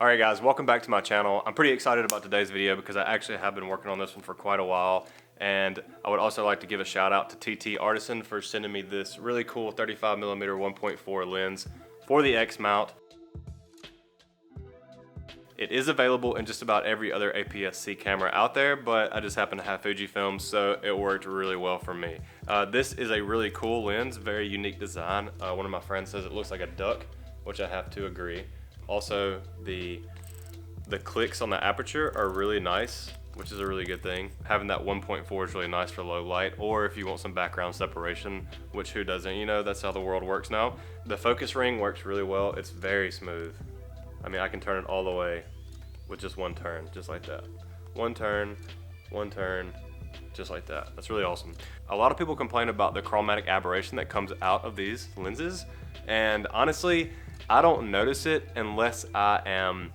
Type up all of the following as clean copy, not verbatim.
Alright guys, welcome back to my channel. I'm pretty excited about today's video because I actually have been working on this one for quite a while, and I would also like to give a shout out to TT Artisan for sending me this really cool 35mm 1.4 lens for the X mount. It is available in just about every other APS-C camera out there, but I just happen to have Fujifilm, so it worked really well for me. This is a really cool lens, very unique design. One of my friends says it looks like a duck, which I have to agree. Also, the clicks on the aperture are really nice, which is a really good thing. Having that 1.4 is really nice for low light, or if you want some background separation, which who doesn't? You know, that's how the world works now. The focus ring works really well. It's very smooth. I mean, I can turn it all the way with just one turn, just like that. One turn, just like that. That's really awesome. A lot of people complain about the chromatic aberration that comes out of these lenses, and honestly, I don't notice it unless I am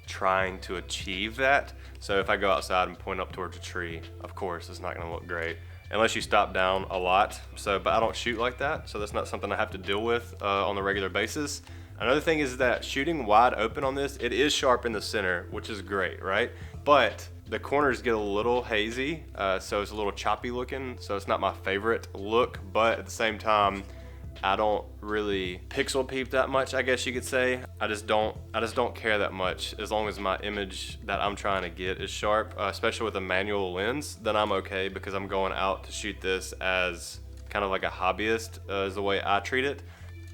trying to achieve that. So if I go outside and point up towards a tree, of course, it's not gonna look great unless you stop down a lot. But I don't shoot like that, so that's not something I have to deal with on a regular basis. Another thing is that shooting wide open on this, it is sharp in the center, which is great, right? But the corners get a little hazy, so it's a little choppy looking, so it's not my favorite look, but at the same time, I don't really pixel peep that much, I guess you could say. I just don't care that much. As long as my image that I'm trying to get is sharp, especially with a manual lens, then I'm okay, because I'm going out to shoot this as kind of like a hobbyist, is the way I treat it.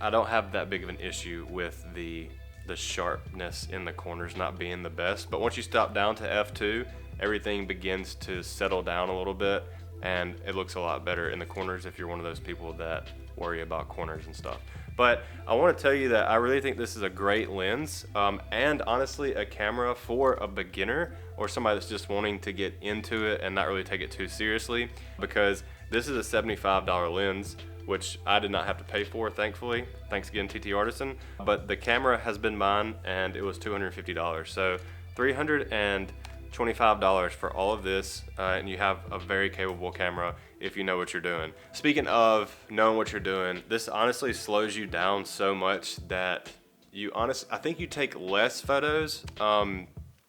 I don't have that big of an issue with the sharpness in the corners not being the best, but once you stop down to f2, everything begins to settle down a little bit, and it looks a lot better in the corners if you're one of those people that worry about corners and stuff. But I want to tell you that I really think this is a great lens, and honestly a camera for a beginner or somebody that's just wanting to get into it and not really take it too seriously, because this is a $75 lens, which I did not have to pay for, thankfully. Thanks again, TT Artisan. But the camera has been mine, and it was $250. So $325 for all of this, and you have a very capable camera if you know what you're doing. Speaking of knowing what you're doing, this honestly slows you down so much that I think you take less photos,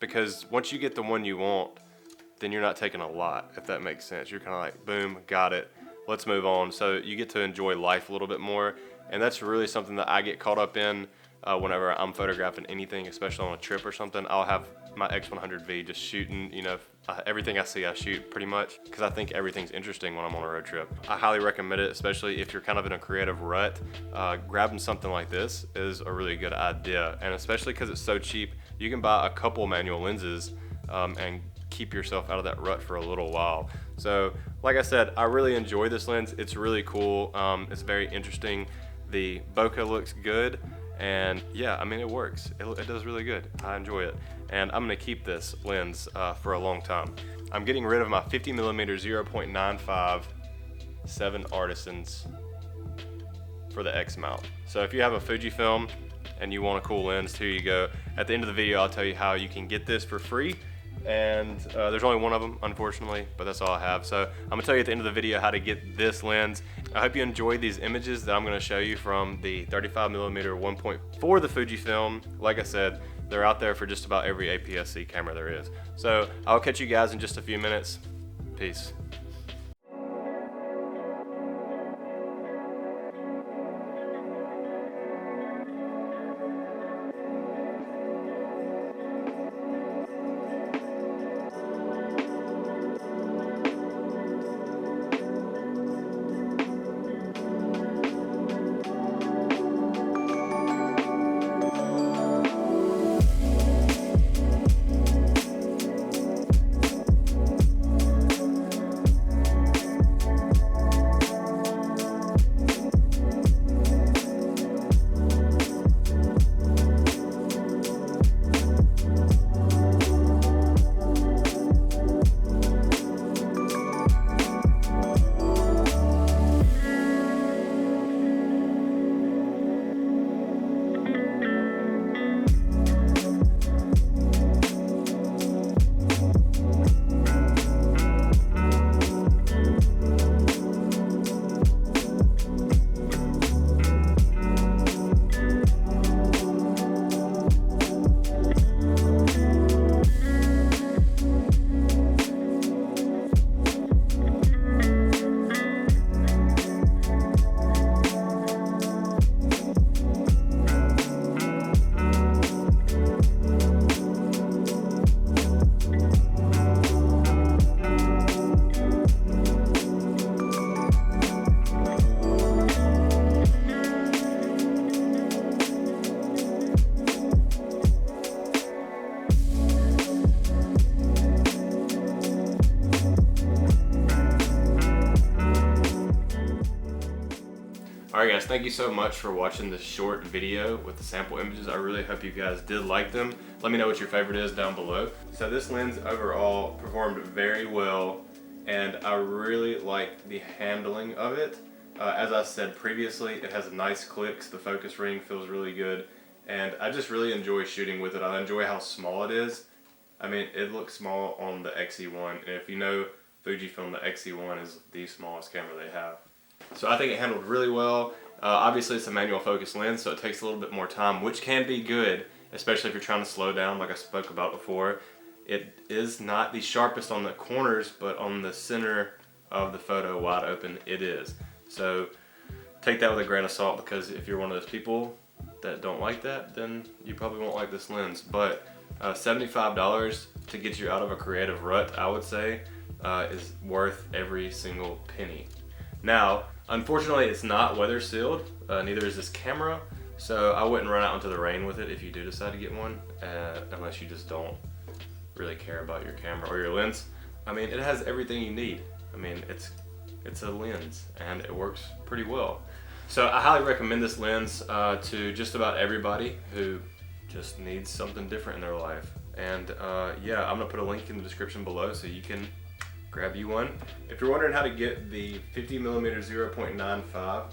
because once you get the one you want, then you're not taking a lot, if that makes sense. You're kind of like, boom, got it. Let's move on. So you get to enjoy life a little bit more, and that's really something that I get caught up in whenever I'm photographing anything, especially on a trip or something. I'll have my X100V just shooting, you know, everything I see I shoot pretty much, because I think everything's interesting when I'm on a road trip. I highly recommend it, especially if you're kind of in a creative rut. Grabbing something like this is a really good idea, and especially because it's so cheap, you can buy a couple manual lenses and keep yourself out of that rut for a little while. So like I said, I really enjoy this lens. It's really cool. It's very interesting. The bokeh looks good, and yeah, I mean, it works. It does really good. I enjoy it, and I'm gonna keep this lens for a long time. I'm getting rid of my 50mm 0.95 7 Artisans for the X mount. So if you have a Fujifilm and you want a cool lens, here you go. At the end of the video, I'll tell you how you can get this for free. And there's only one of them, unfortunately, but that's all I have. So I'm gonna tell you at the end of the video how to get this lens. I hope you enjoyed these images that I'm gonna show you from the 35mm 1.4 the Fujifilm. Like I said, they're out there for just about every APS-C camera there is. So I'll catch you guys in just a few minutes. Peace. guys, thank you so much for watching this short video with the sample images. I really hope you guys did like them. Let me know what your favorite is down below. So this lens overall performed very well, and I really like the handling of it. As I said previously, it has nice clicks, the focus ring feels really good, and I just really enjoy shooting with it. I enjoy how small it is. I mean, it looks small on the XE1, and if you know Fujifilm, the XE1 is the smallest camera they have. So I think it handled really well. Obviously it's a manual focus lens, so it takes a little bit more time, which can be good, especially if you're trying to slow down like I spoke about before. It is not the sharpest on the corners, but on the center of the photo wide open, it is. So take that with a grain of salt, because if you're one of those people that don't like that, then you probably won't like this lens. But $75 to get you out of a creative rut, I would say, is worth every single penny. Now, unfortunately, it's not weather sealed, neither is this camera, so I wouldn't run out into the rain with it if you do decide to get one, unless you just don't really care about your camera or your lens. I mean, it has everything you need. I mean, it's a lens, and it works pretty well. So I highly recommend this lens to just about everybody who just needs something different in their life. And yeah, I'm gonna put a link in the description below so you can grab you one. If you're wondering how to get the 50mm 0.95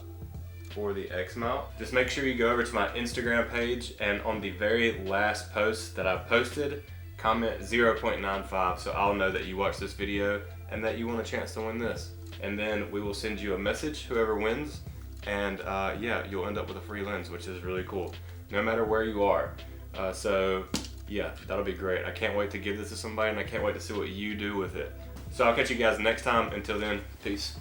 for the X mount, just make sure you go over to my Instagram page, and on the very last post that I've posted, comment 0.95 so I'll know that you watched this video and that you want a chance to win this. And then we will send you a message, whoever wins, and yeah, you'll end up with a free lens, which is really cool, no matter where you are. So yeah, that'll be great. I can't wait to give this to somebody, and I can't wait to see what you do with it. So I'll catch you guys next time. Until then, peace.